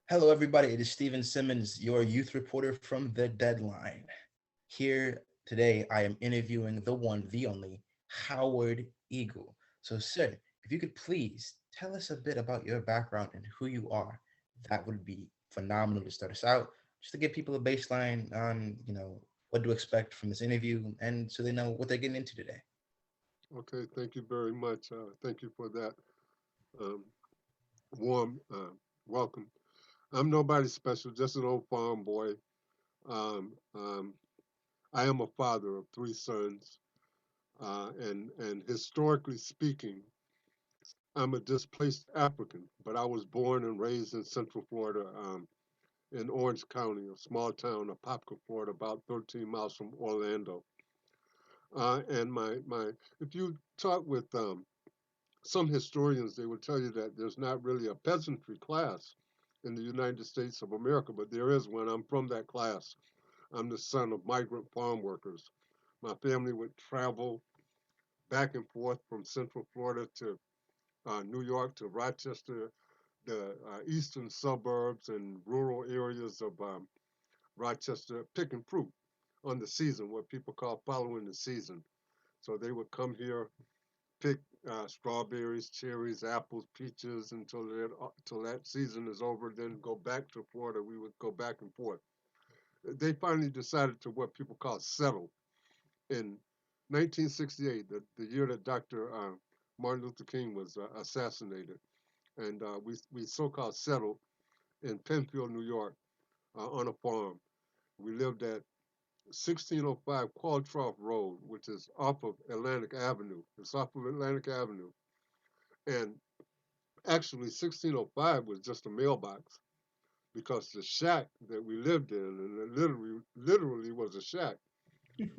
Hello, everybody. It is Steven Simmons, your youth reporter from The Deadline. Here today, I am interviewing the one, the only, Howard Eagle. So, sir, if you could please tell us a bit about your background and who you are, that would be phenomenal to start us out, just to give people a baseline on, what to expect from this interview and so they know what they're getting into today. Okay, thank you very much. Thank you for that um, warm welcome. I'm nobody special, just an old farm boy. Um, um, I am a father of three sons, and historically speaking, I'm a displaced African. But I was born and raised in Central Florida, in Orange County, a small town of Popka, Florida, about 13 miles from Orlando. And if you talk with some historians, they will tell you that there's not really a peasantry class in the United States of America, but there is one. I'm from that class. I'm the son of migrant farm workers. My family would travel back and forth from Central Florida to New York to Rochester, the eastern suburbs and rural areas of Rochester, picking fruit on the season, what people call following the season. So they would come here, pick strawberries, cherries, apples, peaches until that season is over. Then go back to Florida. We would go back and forth. They finally decided to what people call settle in 1968, the year that Dr. Martin Luther King was assassinated, and we so-called settled in Penfield, New York, on a farm. We lived at 1605 Qualtrough Road, which is off of Atlantic Avenue. It's off of Atlantic Avenue. And actually, 1605 was just a mailbox because the shack that we lived in, and it literally was a shack,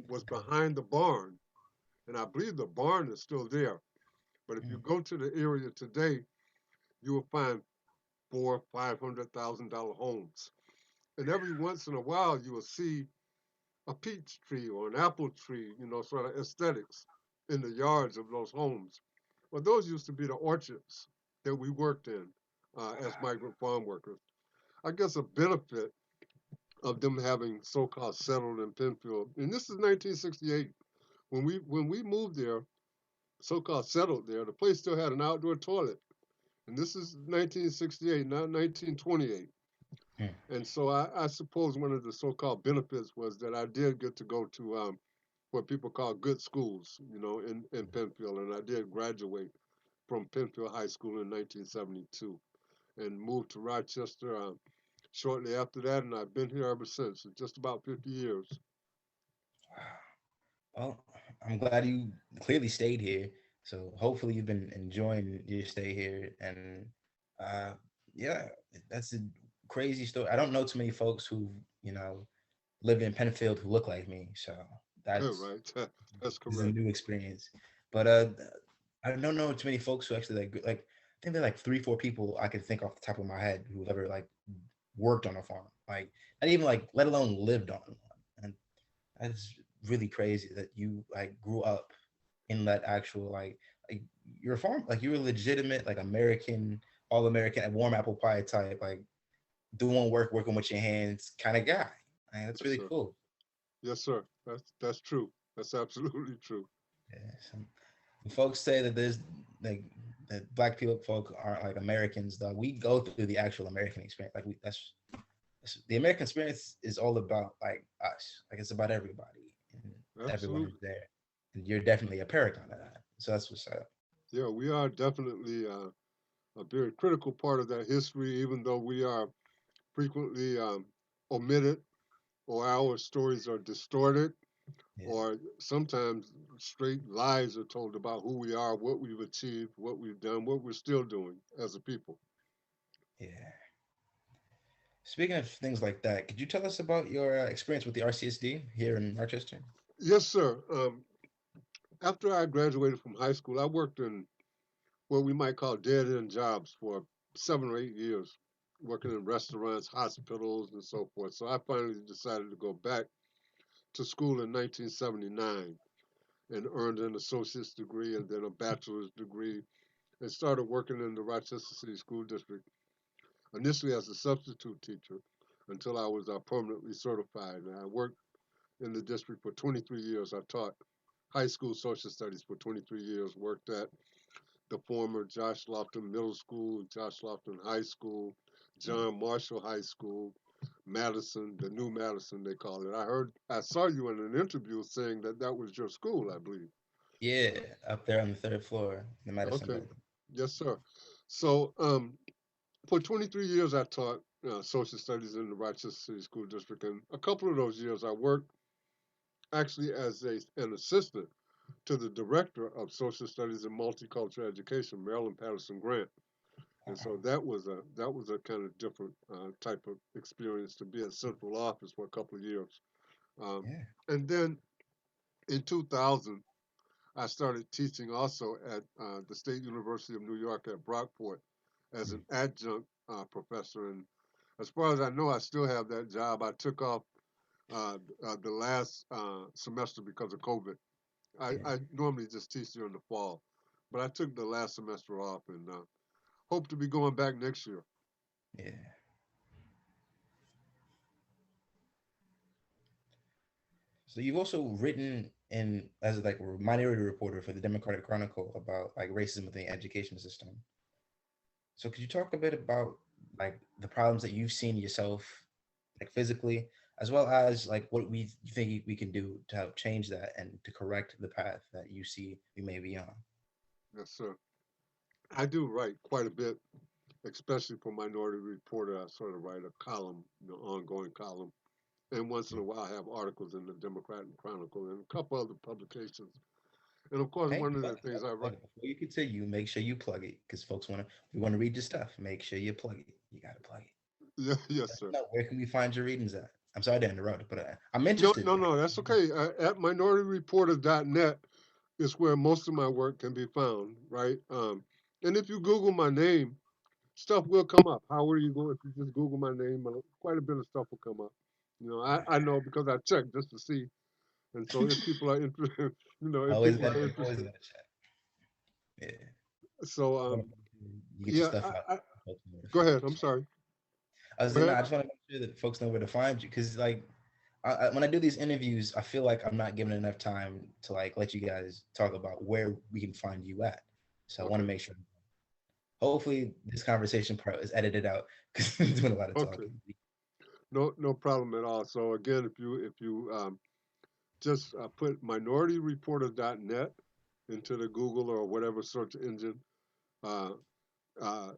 was behind the barn. And I believe the barn is still there. But if you Mm. go to the area today, you will find four, $500,000 homes. And every once in a while, you will see a peach tree or an apple tree, sort of aesthetics in the yards of those homes. Well, those used to be the orchards that we worked in as migrant farm workers. I guess a benefit of them having so-called settled in Penfield, and this is 1968. When we moved there, so-called settled there, the place still had an outdoor toilet, and this is 1968, not 1928. Mm. And so I suppose one of the so-called benefits was that I did get to go to what people call good schools, in Penfield, and I did graduate from Penfield High School in 1972 and moved to Rochester shortly after that, and I've been here ever since, just about 50 years. Well, I'm glad you clearly stayed here. So hopefully you've been enjoying your stay here. And uh, yeah, that's a crazy story. I don't know too many folks who, you know, live in Penfield who look like me. So that's Right, that's this is a correct. new experience. But I don't know too many folks who actually like I think there are like three, four people I could think off the top of my head who have ever like worked on a farm. Like not even like let alone lived on one. And that's really crazy that you like grew up in that actual like you're a farm like you're a legitimate like American all American warm apple pie type like doing work working with your hands kind of guy. Like, that's Yes, really sir. cool. Yes, sir. That's true. That's absolutely true. Yeah, folks say that there's like that black people folk aren't like Americans though we go through the actual American experience like that's the American experience is all about like us like it's about everybody and everyone is Absolutely. there and you're definitely a paragon of that so that's what's up. Yeah, we are definitely a very critical part of that history, even though we are frequently omitted or our stories are distorted Yeah, or sometimes straight lies are told about who we are, what we've achieved, what we've done, what we're still doing as a people. yeah. Speaking of things like that, could you tell us about your experience with the RCSD here in Rochester? Yes, sir. After I graduated from high school, I worked in what we might call dead end jobs for 7 or 8 years, working in restaurants, hospitals, and so forth. So I finally decided to go back to school in 1979 and earned an associate's degree and then a bachelor's degree and started working in the Rochester City School District. initially as a substitute teacher until I was permanently certified. And I worked in the district for 23 years. I taught high school social studies for 23 years, worked at the former Josh Lofton Middle School, Josh Lofton High School, John Marshall High School, Madison, the new Madison, they call it. I saw you in an interview saying that that was your school, I believe. Yeah, up there on the third floor, the Madison Okay. building. Yes, sir. So, for 23 years, I taught social studies in the Rochester City School District, and a couple of those years, I worked actually as an assistant to the director of social studies and multicultural education, Marilyn Patterson Grant. And Wow. so that was a kind of different type of experience to be at central office for a couple of years. Um, Yeah. and then in 2000, I started teaching also at the State University of New York at Brockport as Mm. an adjunct professor. And as far as I know, I still have that job. I took off the last semester because of COVID. Yeah. I normally just teach during the fall, but I took the last semester off and hope to be going back next year. Yeah. So you've also written in as like a minority reporter for the Democratic Chronicle about like racism within the education system. So could you talk a bit about like the problems that you've seen yourself, like physically, as well as like what you think we can do to help change that and to correct the path that you see we may be on? Yes, sir. I do write quite a bit, especially for Minority Reporter. I sort of write a column, ongoing column, and once in a while I have articles in the Democratic Chronicle and a couple other publications. And of course, Hey, one of the you things gotta I plug write, it. Before you continue, make sure you plug it because folks want to. We want to read your stuff. Make sure you plug it. You gotta plug it. yeah, yes, Let us sir. know where can we find your readings at. I'm sorry to interrupt, but I'm No, interested. no, no, that's okay. At minorityreporter.net is where most of my work can be found, right? And if you Google my name, stuff will come up. How are you going? If you just Google my name, quite a bit of stuff will come up. I Okay. know because I checked just to see. And so if people are interested, if Always people gotta are always interested. gotta check. Yeah. So, I wanna make sure you get your yeah, stuff out. Folks know where to go find ahead. I'm you. sorry. I was Go saying, no, ahead. I just want to make sure that folks know where to find you because, like, when I do these interviews, I feel like I'm not given enough time to like let you guys talk about where we can find you at. So I want to Okay. make sure. Hopefully, this conversation part is edited out because I'm doing a lot of Okay. talking. No, no problem at all. So again, if you just put minorityreporter.net into the Google or whatever search engine, uh, uh,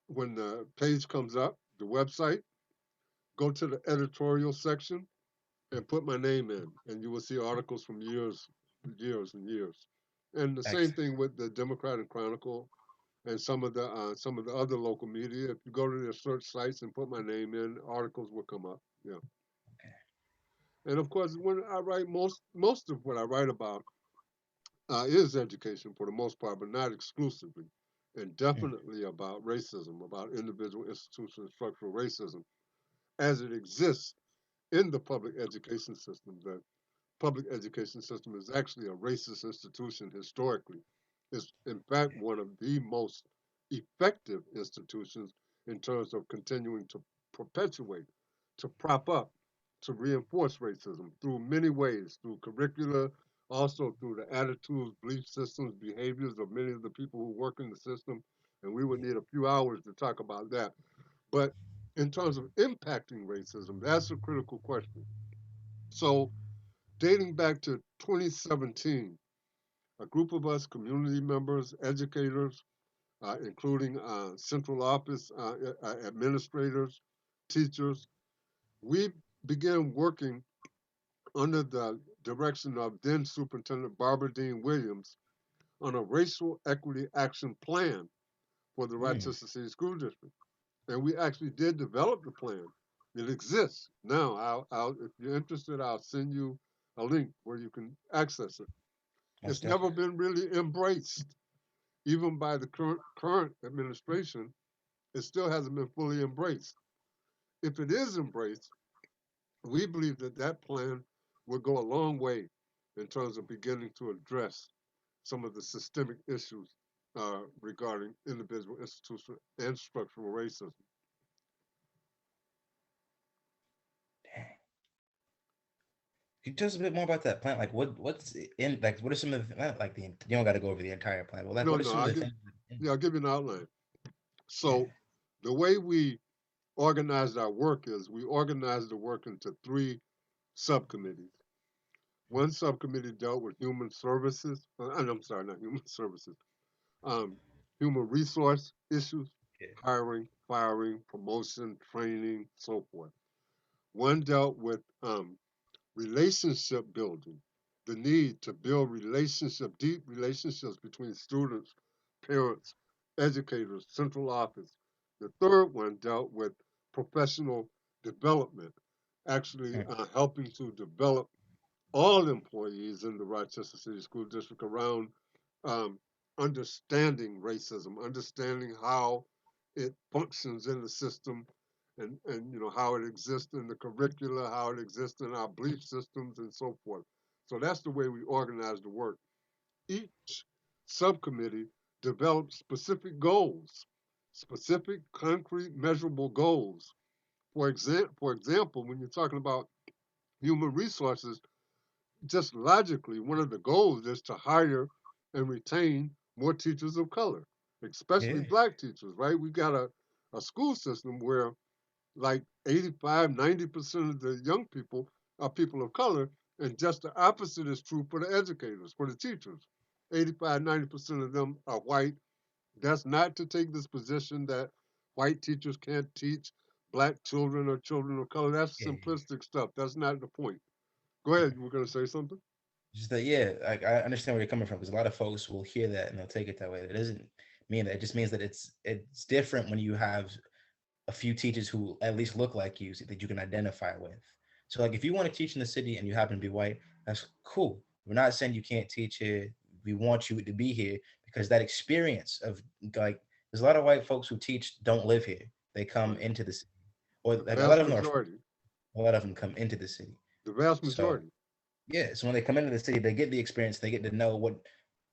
when the page comes up, the website, go to the editorial section and put my name in, and you will see articles from years and years. And the same Excellent. thing with the Democratic Chronicle and some of the other local media. If you go to their search sites and put my name in, articles will come up. Yeah. Okay. And of course, when I write, most of what I write about is education for the most part, but not exclusively, and Mm. definitely about racism, about individual institutional structural racism as it exists in the public education system. The public education system is actually a racist institution historically. It's in fact one of the most effective institutions in terms of continuing to perpetuate, to prop up, to reinforce racism through many ways, through curricula, also through the attitudes, belief systems, behaviors of many of the people who work in the system. And we would Yeah. need a few hours to talk about that. But in terms of impacting racism, that's a critical question. So dating back to 2017, a group of us, community members, educators, including central office administrators, teachers, we began working under the direction of then Superintendent Barbara Dean Williams on a racial equity action plan for the Mm. Rochester City School District. And we actually did develop the plan. It exists. Now, if you're interested, I'll send you a link where you can access it. Most It's never definitely. been really embraced, even by the current administration. It still hasn't been fully embraced. If it is embraced, we believe that that plan will go a long way in terms of beginning to address some of the systemic issues. regarding individual, institutional, and structural racism. Dang. Can you tell us a bit more about that plant? Like what's in like what are some of the not like the you don't got to go over the entire plant, but like No, what are no, some of I'll the give, things yeah, I'll give you an outline. yeah. So the way we organized our work is we organized the work into three subcommittees. One subcommittee dealt with human services. I'm sorry, not human services. Um, human resource issues, Yeah. hiring, firing, promotion, training, so forth. One dealt with relationship building, the need to build deep relationships between students, parents, educators, central office. The third one dealt with professional development, actually Mm, helping to develop all employees in the Rochester City School District around um, understanding racism, understanding how it functions in the system, and how it exists in the curricula, how it exists in our belief systems, and so forth. So that's the way we organize the work. Each subcommittee develops specific goals, specific, concrete, measurable goals. For example, when you're talking about human resources, just logically, one of the goals is to hire and retain more teachers of color, especially yeah. black teachers, right? We got a school system where like 85, 90% of the young people are people of color, and just the opposite is true for the educators, for the teachers. 85, 90% of them are white. That's not to take this position that white teachers can't teach black children or children of color. That's Yeah. simplistic stuff. That's not the point. Go ahead. You were going to say something? Just that, yeah, like I understand where you're coming from because a lot of folks will hear that and they'll take it that way. It doesn't mean that. It just means that it's different when you have a few teachers who at least look like you so that you can identify with. So like if you want to teach in the city and you happen to be white, that's cool. We're not saying you can't teach here. We want you to be here because that experience of like there's a lot of white folks who teach don't live here. They come Right. into the city. Or The like a lot vast of them are majority. a lot of them come into the city. The vast So majority. yeah, so when they come into the city, they get the experience, they get to know what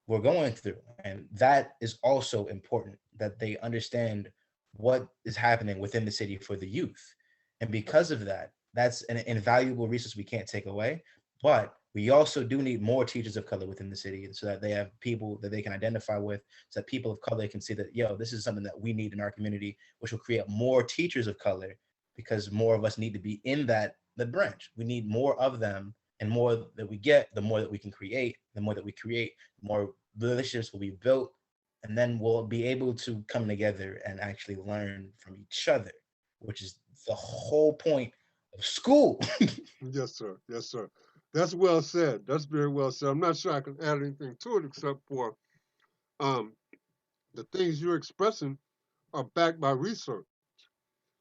we're going through. And that is also important that they understand what is happening within the city for the youth. And because of that, that's an invaluable resource we can't take away. But we also do need more teachers of color within the city so that they have people that they can identify with, so that people of color can see that, yo, this is something that we need in our community, which will create more teachers of color because more of us need to be in the branch. We need more of them, and more that we get, the more that we can create. The more that we create, the more relationships will be built, and then we'll be able to come together and actually learn from each other, which is the whole point of school. Yes, sir. Yes, sir. That's well said. That's very well said. I'm not sure I can add anything to it except for um, the things you're expressing are backed by research.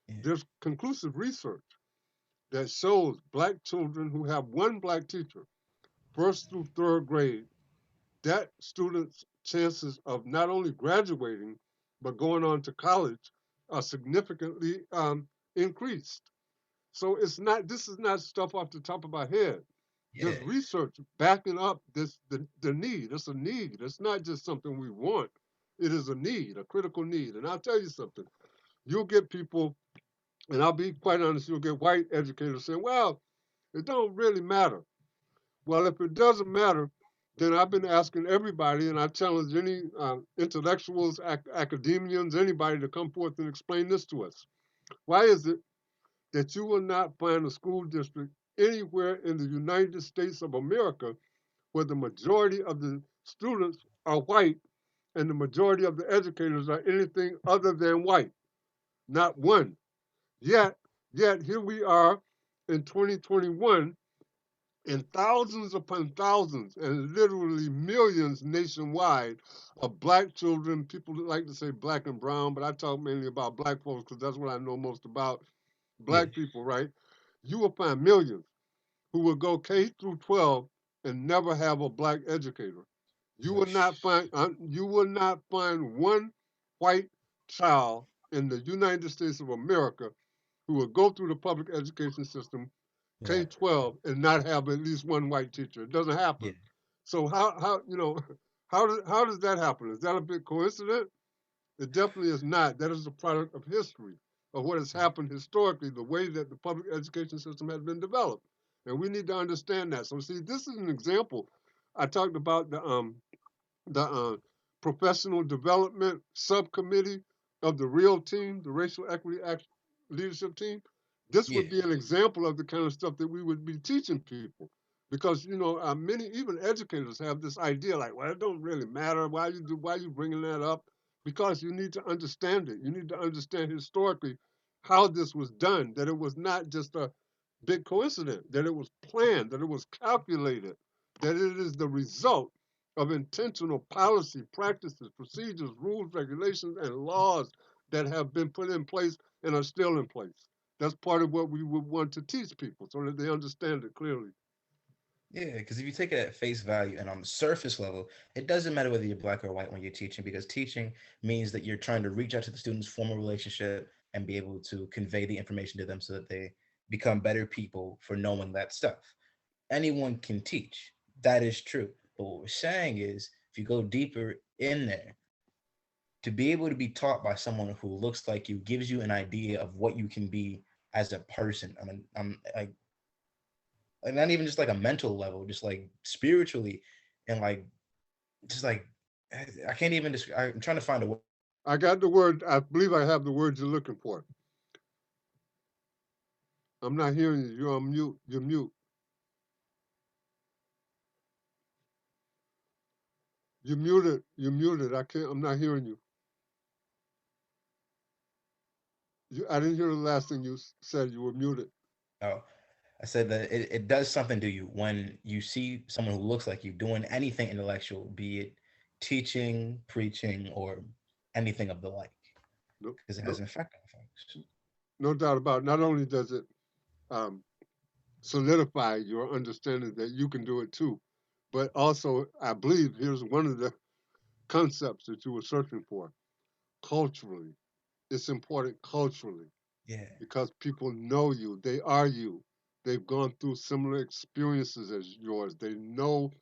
Yeah. There's conclusive research that shows black children who have one black teacher, first through third grade, that student's chances of not only graduating but going on to college are significantly increased. So it's not. This is not stuff off the top of my head. There's Yeah. research backing up the need. It's a need. It's not just something we want. It is a need, a critical need. And I'll tell you something. You'll get people, and I'll be quite honest. You'll get white educators saying, "Well, it don't really matter." Well, if it doesn't matter, then I've been asking everybody, and I challenge any intellectuals, academians, anybody to come forth and explain this to us. Why is it that you will not find a school district anywhere in the United States of America where the majority of the students are white and the majority of the educators are anything other than white? Not one. Yet, yet here we are in 2021, and thousands upon thousands and literally millions nationwide of black children. People like to say black and brown, but I talk mainly about black folks because that's what I know most about. Yeah. Black people, right? You will find millions who will go K through 12 and never have a black educator. You will not find one white child in the United States of America who will go through the public education system Yeah. K 12 and not have at least one white teacher. It doesn't Yeah. happen. So how How does that happen? Is that a bit coincident? It definitely is not. That is a product of history, of what has happened historically, the way that the public education system has been developed. And we need to understand that. So see, this is an example. I talked about the professional development subcommittee of the real team, the racial equity leadership team. This Yeah, would be an example of the kind of stuff that we would be teaching people, because many even educators have this idea like, well, it don't really matter why you bringing that up, because you need to understand it. You need to understand historically how this was done. That it was not just a big coincidence. That it was planned. That it was calculated. That it is the result of intentional policy, practices, procedures, rules, regulations, and laws that have been put in place and are still in place. That's part of what we would want to teach people so that they understand it clearly. yeah, because if you take it at face value and on the surface level, it doesn't matter whether you're black or white when you're teaching, because teaching means that you're trying to reach out to the students, form a relationship, and be able to convey the information to them so that they become better people for knowing that stuff. Anyone can teach. That is true. But what we're saying is, if you go deeper in there, to be able to be taught by someone who looks like you gives you an idea of what you can be as a person. I mean, I'm like not even just like a mental level, just like spiritually, and like just like I can't even describe. I'm trying to find a word. I got the word. I believe I have the word you're looking for. I'm not hearing you. You're on mute. You're mute. You're muted. You're muted. I can't. I'm not hearing you. I didn't hear the last thing you said. You were muted. Oh, I said that it does something to you when you see someone who looks like you doing anything intellectual, be it teaching, preaching, or anything of the like, No, because it has no, an effect on folks. no doubt about it. Not only does it um, solidify your understanding that you can do it too, but also I believe here's one of the concepts that you were searching for. Culturally, it's important culturally Yeah, because people know you. They are you. They've gone through similar experiences as yours. They know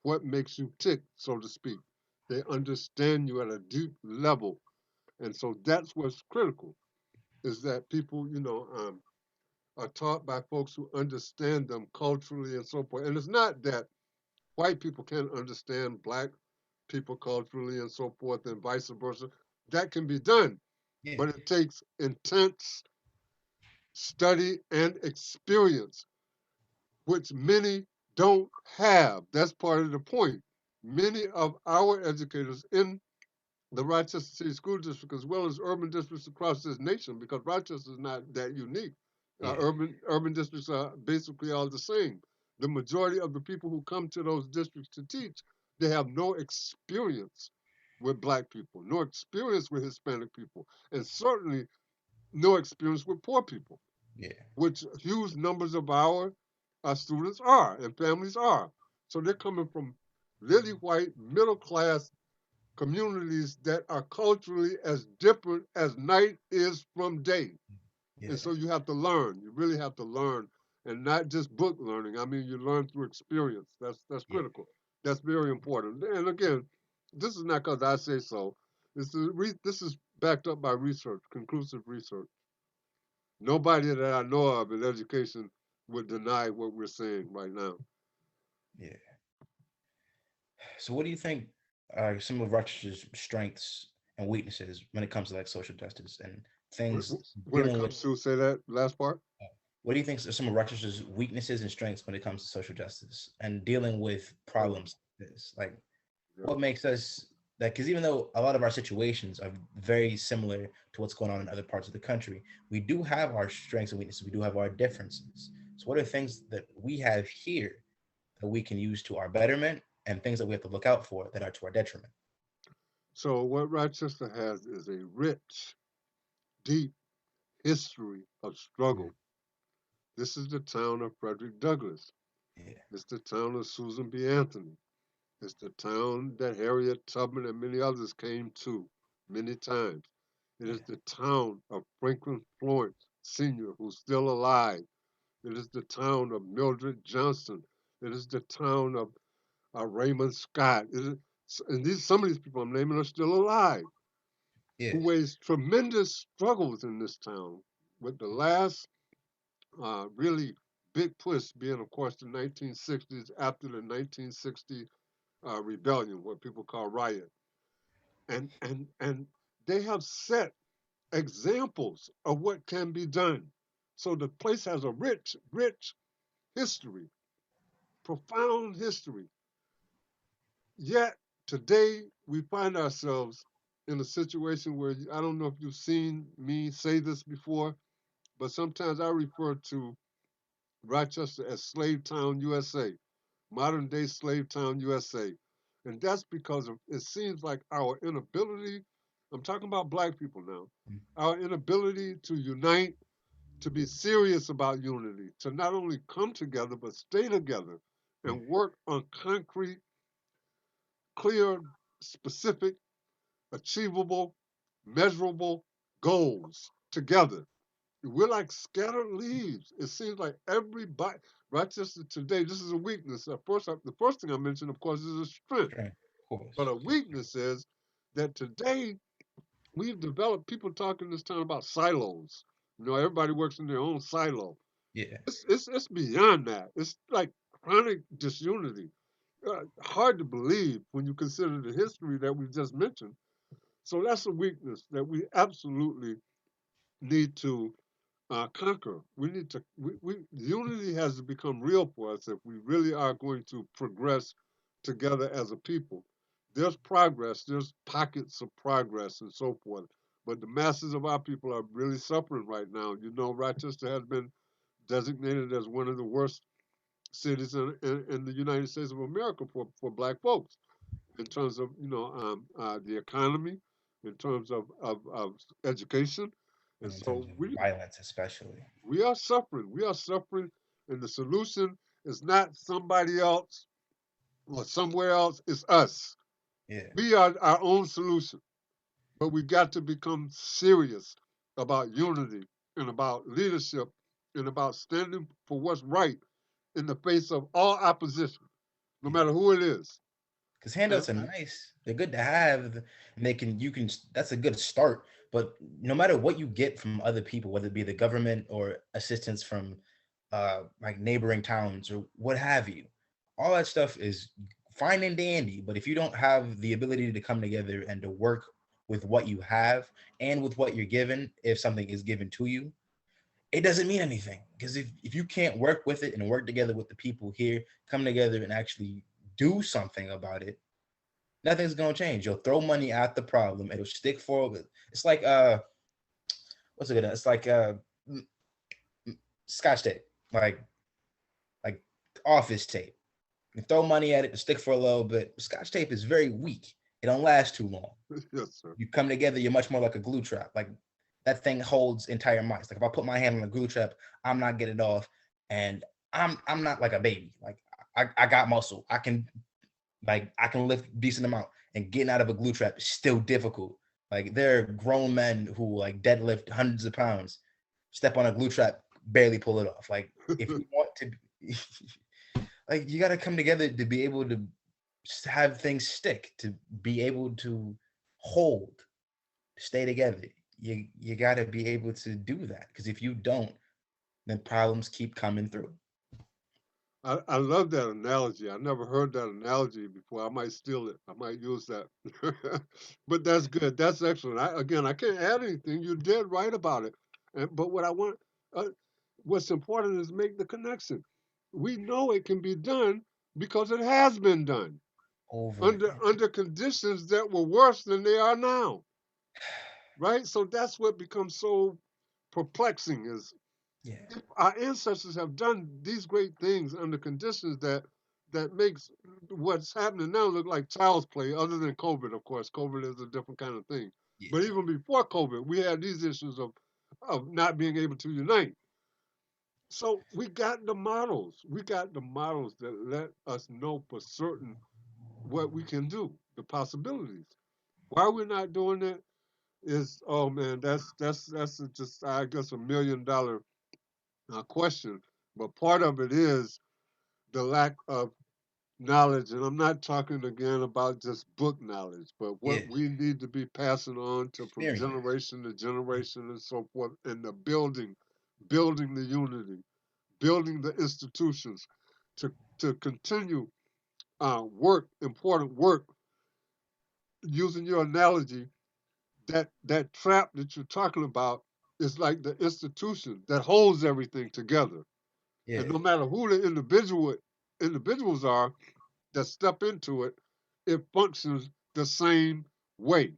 what makes you tick, so to speak. They understand you at a deep level. And so that's what's critical, is that people, are taught by folks who understand them culturally and so forth. And it's not that white people can't understand black people culturally and so forth and vice versa. That can be done, yeah, but it takes intense study and experience, which many don't have. That's part of the point. Many of our educators in the Rochester City School District, as well as urban districts across this nation, because Rochester is not that unique. yeah, Urban districts are basically all the same. The majority of the people who come to those districts to teach, they have no experience with black people, no experience with Hispanic people, and certainly no experience with poor people, yeah, which huge numbers of our students are and families are. So they're coming from lily white, middle class communities that are culturally as different as night is from day. And yeah, so you have to learn. You really have to learn, and not just book learning. I mean, you learn through experience. That's yeah, critical. That's very important. And again, this is not because I say so. This is backed up by research, conclusive research. Nobody that I know of in education would deny what we're saying right now. yeah. So, what do you think are some of Rutgers' strengths and weaknesses when it comes to like social justice and things When it dealing with? comes to, say that last part. What do you think are some of Rutgers' weaknesses and strengths when it comes to social justice and dealing with Oh, problems like this? Like, yeah. what makes us that? Because even though a lot of our situations are very similar to what's going on in other parts of the country, we do have our strengths and weaknesses. We do have our differences. So, what are things that we have here that we can use to our betterment, and things that we have to look out for that are to our detriment? So what Rochester has is a rich, deep history of struggle. This is the town of Frederick Douglass. Yeah, It's the town of Susan B. Anthony. It's the town that Harriet Tubman and many others came to many times. It is yeah, the town of Franklin Florence Sr., who's still alive. It is the town of Mildred Johnson. It is the town of Raymond Scott. And some of these people I'm naming are still alive, Yeah. who faced tremendous struggles in this town, with the last really big push being, of course, the 1960s after the 1960 rebellion, what people call riot, and they have set examples of what can be done. So the place has a rich history, profound history. Yet today we find ourselves in a situation where I don't know if you've seen me say this before, but sometimes I refer to Rochester as Slave Town, USA, modern day Slave Town, USA. And that's because of, it seems like our inability, I'm talking about black people now, our inability to unite, to be serious about unity, to not only come together, but stay together Mm. and work on concrete, clear, specific, achievable, measurable goals together. We're like scattered leaves. It seems like everybody, Rochester today, this is a weakness. The first thing I mentioned, of course, is a strength. Right. Of But course. a weakness is that today we've developed people talking this time about silos. Everybody works in their own silo. Yeah. It's beyond that. It's like chronic disunity. Hard to believe when you consider the history that we've just mentioned. So that's a weakness that we absolutely need to conquer. We need to. Unity has to become real for us if we really are going to progress together as a people. There's progress. There's pockets of progress and so forth. But the masses of our people are really suffering right now. Rochester has been designated as one of the worst cities in the United States of America for black folks in terms of the economy, in terms of education, and And in terms so of we violence, especially. we are suffering. We are suffering, and the solution is not somebody else or somewhere else. It's us. Yeah. We are our own solution, but we got to become serious about unity and about leadership and about standing for what's right in the face of all opposition, no Yeah. matter who it is. Because And, handouts are nice. They're good to have, and you can. That's a good start. But no matter what you get from other people, whether it be the government or assistance from, like neighboring towns or what have you, all that stuff is fine and dandy. But if you don't have the ability to come together and to work with what you have and with what you're given, if something is given to you, it doesn't mean anything. Because if you can't work with it and work together with the people here, come together and actually do something about it, nothing's gonna change. You'll throw money at the problem. It'll stick for. It's like what's it gonna? It's like scotch tape, like office tape. You throw money at it to stick for a little bit. Scotch tape is very weak. It don't last too long. yes, sir. You come together, you're much more like a glue trap. Like that thing holds entire mice. Like if I put my hand on a glue trap, I'm not getting it off, and I'm not like a baby. Like I got muscle. I can lift decent amount, and getting out of a glue trap is still difficult. Like there are grown men who like deadlift hundreds of pounds, step on a glue trap, barely pull it off. Like if you want to, like you got to come together to be able to have things stick, to be able to hold, stay together. You got to be able to do that because if you don't, then problems keep coming through. I love that analogy. I never heard that analogy before. I might steal it. I might use that. But that's good. That's excellent. Again, I can't add anything. You did right about it. But uh, what's important is make the connection. We know it can be done because it has been done Over under again. under conditions that were worse than they are now. Right? So that's what becomes so perplexing is Yeah. our ancestors have done these great things under conditions that makes what's happening now look like child's play, other than COVID, of course. COVID is a different kind of thing. But Yeah. even before COVID, we had these issues of not being able to unite. So we got the models. We got the models that let us know for certain what we can do, the possibilities. Why we're not doing it is, oh man, just I guess $1 million question. But part of it is the lack of knowledge, and I'm not talking again about just book knowledge, but Yeah. what we need to be passing on to from Experience. generation to generation and so forth, and the building the unity, building the institutions to continue important work, using your analogy, that trap that you're talking about is like the institution that holds everything together. And Yeah. no matter who the individuals are that step into it, it functions the same way.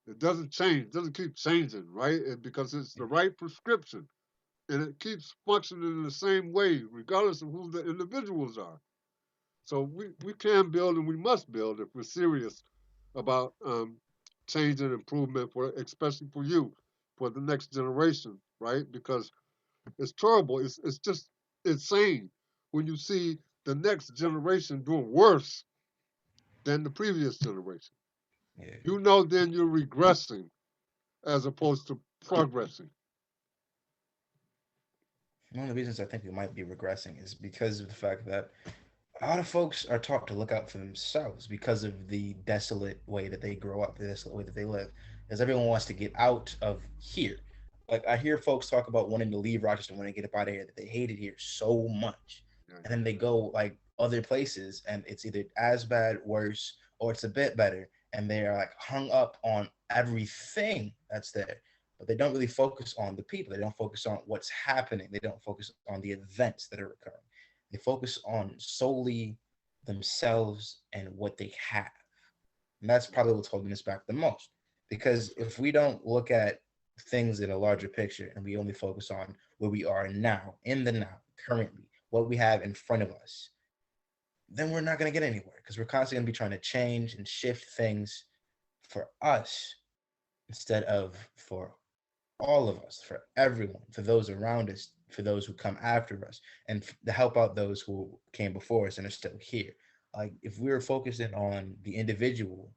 It doesn't change, it doesn't keep changing, right? Because it's the right prescription and it keeps functioning in the same way, regardless of who the individuals are. So we can build and we must build if we're serious about change and improvement for especially for you, for the next generation, right? Because it's terrible. It's just insane when you see the next generation doing worse than the previous generation. Yeah. You know, then you're regressing as opposed to progressing. One of the reasons I think we might be regressing is because of the fact that a lot of folks are taught to look out for themselves because of the desolate way that they grow up, the desolate way that they live. Because everyone wants to get out of here. Like I hear folks talk about wanting to leave Rochester, wanting to get up out of here, that they hate it here so much, Yeah, and then they go like other places, and it's either as bad, worse, or it's a bit better, and they are like hung up on everything that's there, but they don't really focus on the people. They don't focus on what's happening. They don't focus on the events that are occurring. They focus on solely themselves and what they have. And that's probably what's holding us back the most. Because if we don't look at things in a larger picture and we only focus on where we are now, in the now, currently, what we have in front of us, then we're not going to get anywhere because we're constantly going to be trying to change and shift things for us instead of for all of us, for everyone, for those around us, for those who come after us, and to help out those who came before us and are still here. Like if we were focusing on the individual,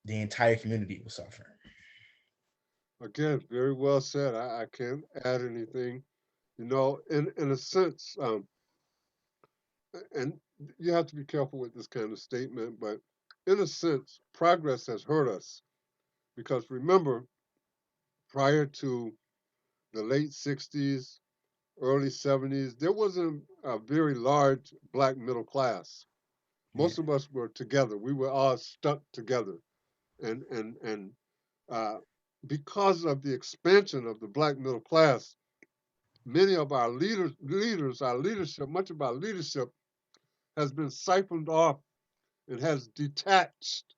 the entire community will suffer. again, very well said. I can't add anything. You know, in a sense, and you have to be careful with this kind of statement, but in a sense, progress has hurt us because remember, prior to the late 60s, early 70s, there wasn't a very large black middle class. Yeah, Most of us were together. We were all stuck together. And uh, because of the expansion of the black middle class, many of our our leadership, much of our leadership has been siphoned off and has detached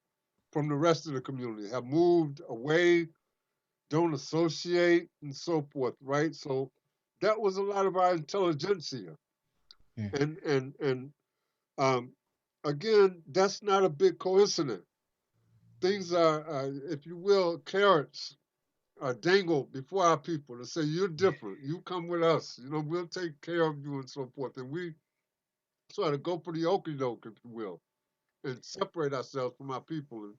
from the rest of the community, have moved away, don't associate, and so forth, right? So that was a lot of our intelligentsia. yeah, And um, again, that's not a big coincidence. Things are, if you will, carrots are dangled before our people to say, you're different. You come with us. You know, we'll take care of you and so forth. And we sort of go for the okey doke, if you will, and separate ourselves from our people. And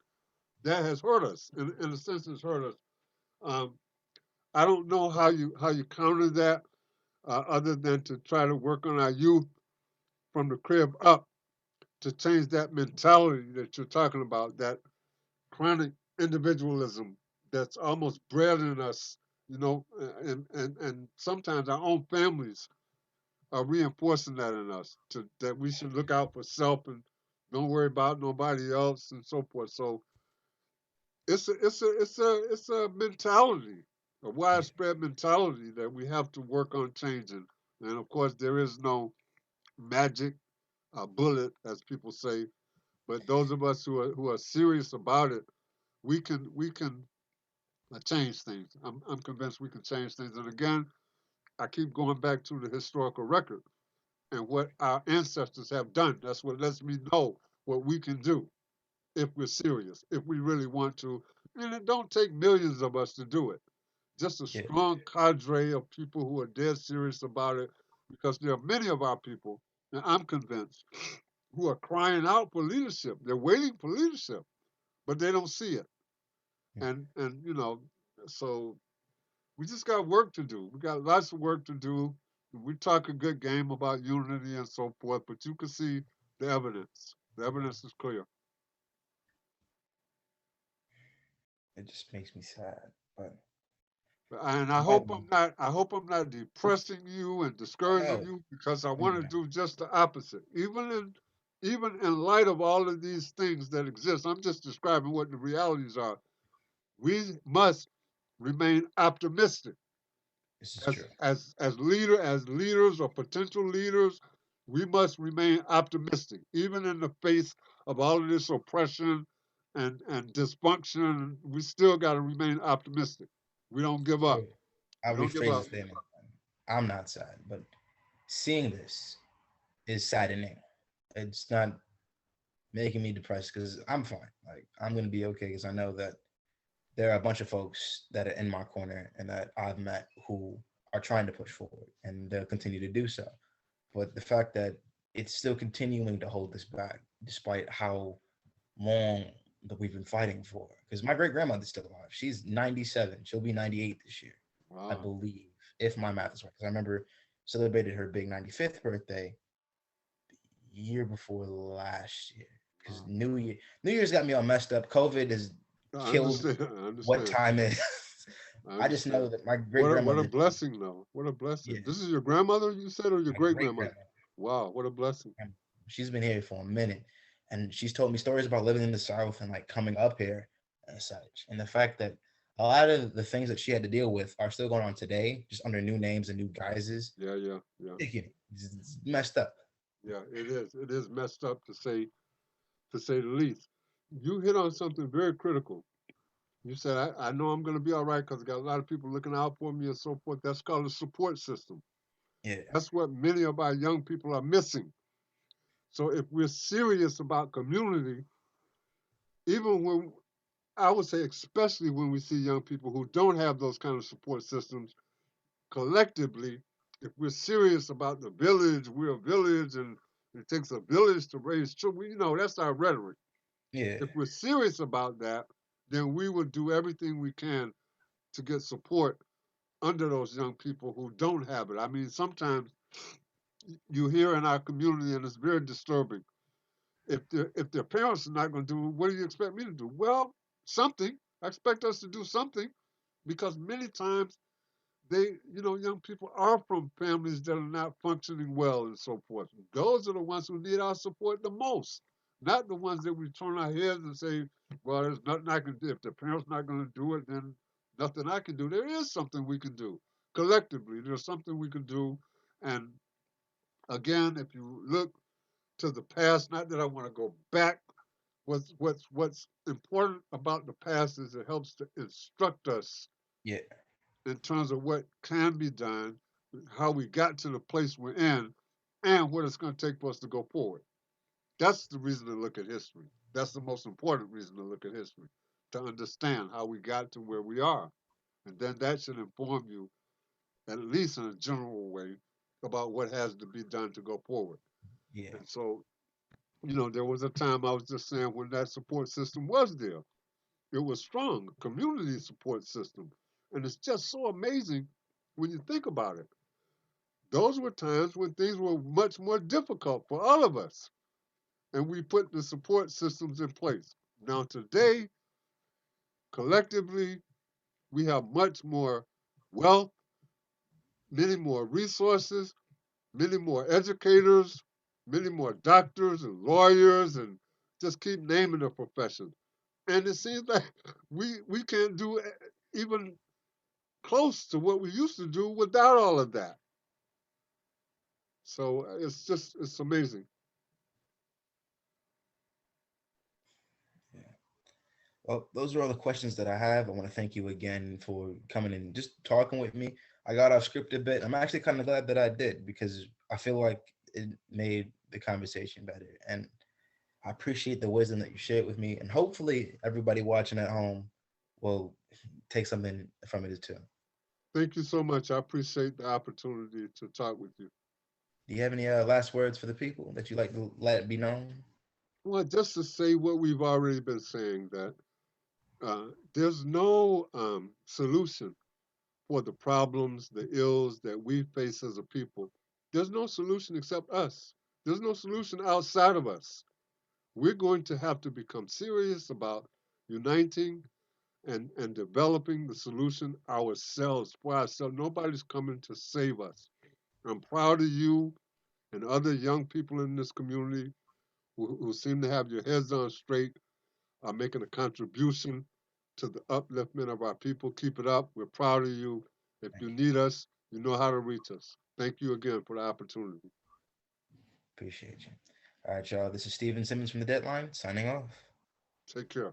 that has hurt us. In a sense, it's hurt us. Um, I don't know how you counter that other than to try to work on our youth from the crib up to change that mentality that you're talking about, that chronic individualism that's almost bred in us, you know, and sometimes our own families are reinforcing that in us to that we should look out for self and don't worry about nobody else and so forth. So it's a mentality, a yeah, widespread mentality that we have to work on changing. And of course, there is no magic bullet, as people say. But those of us who are serious about it, we can change things. I'm convinced we can change things. And again, I keep going back to the historical record and what our ancestors have done. That's what lets me know what we can do if we're serious, if we really want to. And it don't take millions of us to do it. Just a yeah, strong cadre of people who are dead serious about it, because there are many of our people, and I'm convinced, who are crying out for leadership. They're waiting for leadership, but they don't see it. yeah, And you know, so we just got work to do. We got lots of work to do. We talk a good game about unity and so forth, but you can see the evidence. The evidence is clear. It just makes me sad. But And I I'm hope I'm not. I hope I'm not depressing you and discouraging no, you because I no, want you're to not. do just the opposite. Even in light of all of these things that exist, I'm just describing what the realities are. We must remain optimistic This is true. as leaders or potential leaders. We must remain optimistic, even in the face of all of this oppression and dysfunction. We still got to remain optimistic. We don't give up. So I'll We don't give rephrase the up. statement. I'm not sad, but seeing this is saddening. It's not making me depressed because I'm fine. Like I'm gonna be okay because I know that there are a bunch of folks that are in my corner and that I've met who are trying to push forward and they'll continue to do so. But the fact that it's still continuing to hold this back, despite how long that we've been fighting for. Because my great grandmother's still alive. She's 97. She'll be 98 this year, I Wow. believe, if my math is right. Because I remember celebrated her big 95th birthday year before last year. Because Wow. New Year's got me all messed up. COVID has I killed understand. I what understand. time is. I I just know understand. that my great What a grandmother, blessing, though. What a blessing. yeah, This is your grandmother, you said, or your my great great grandmother? grandmother, Wow. What a blessing. she's been here for a minute, and she's told me stories about living in the South and like coming up here and such. And the fact that a lot of the things that she had to deal with are still going on today, just under new names and new guises. Yeah, yeah, yeah, It's messed up. yeah. It is. It is messed up to say the least. You hit on something very critical. You said, I know I'm going to be all right because I got a lot of people looking out for me and so forth. That's called a support system. Yeah, That's what many of our young people are missing. So if we're serious about community, even when I would say, especially when we see young people who don't have those kind of support systems, collectively, if we're serious about the village, we're a village, and it takes a village to raise children. You know, that's our rhetoric. yeah, If we're serious about that, then we will do everything we can to get support under those young people who don't have it. I mean, sometimes you hear in our community, and it's very disturbing. If their parents are not going to do, what do you expect me to do? Well, something. I expect us to do something because many times young people are from families that are not functioning well and so forth. Those are the ones who need our support the most, not the ones that we turn our heads and say, well, there's nothing I can do. If the parents not going to do it, then nothing I can do. There is something we can do collectively. There's something we can do. And again, if you look to the past, not that I want to go back, what's important about the past is it helps to instruct us yeah, in terms of what can be done, how we got to the place we're in, and what it's going to take for us to go forward. That's the reason to look at history. That's the most important reason to look at history, to understand how we got to where we are. And then that should inform you, at least in a general way, about what has to be done to go forward. yeah, And so, there was a time I was just saying when that support system was there, it was strong, a community support system. And it's just so amazing when you think about it. Those were times when things were much more difficult for all of us, and we put the support systems in place. Now, today, collectively, we have much more wealth, many more resources, many more educators, many more doctors and lawyers, and just keep naming the profession. And it seems like we can't do even close to what we used to do without all of that. So it's amazing. yeah. Well, those are all the questions that I have. I want to thank you again for coming and just talking with me. I got off script a bit. I'm actually kind of glad that I did because I feel like it made the conversation better. And I appreciate the wisdom that you shared with me. And hopefully, everybody watching at home will take something from it too. Thank you so much. I appreciate the opportunity to talk with you. Do you have any last words for the people that you like to let it be known? Well, just to say what we've already been saying, that there's no solution for the problems, the ills that we face as a people. There's no solution except us. There's no solution outside of us. We're going to have to become serious about uniting and developing the solution ourselves for ourselves. Nobody's coming to save us. I'm proud of you and other young people in this community who seem to have your heads on straight, are making a contribution to the upliftment of our people. Keep it up. We're proud of you. If Thank you you. need us, you know how to reach us. Thank you again for the opportunity. Appreciate you. All right, y'all. This is Steven Simmons from The Deadline signing off. Take care.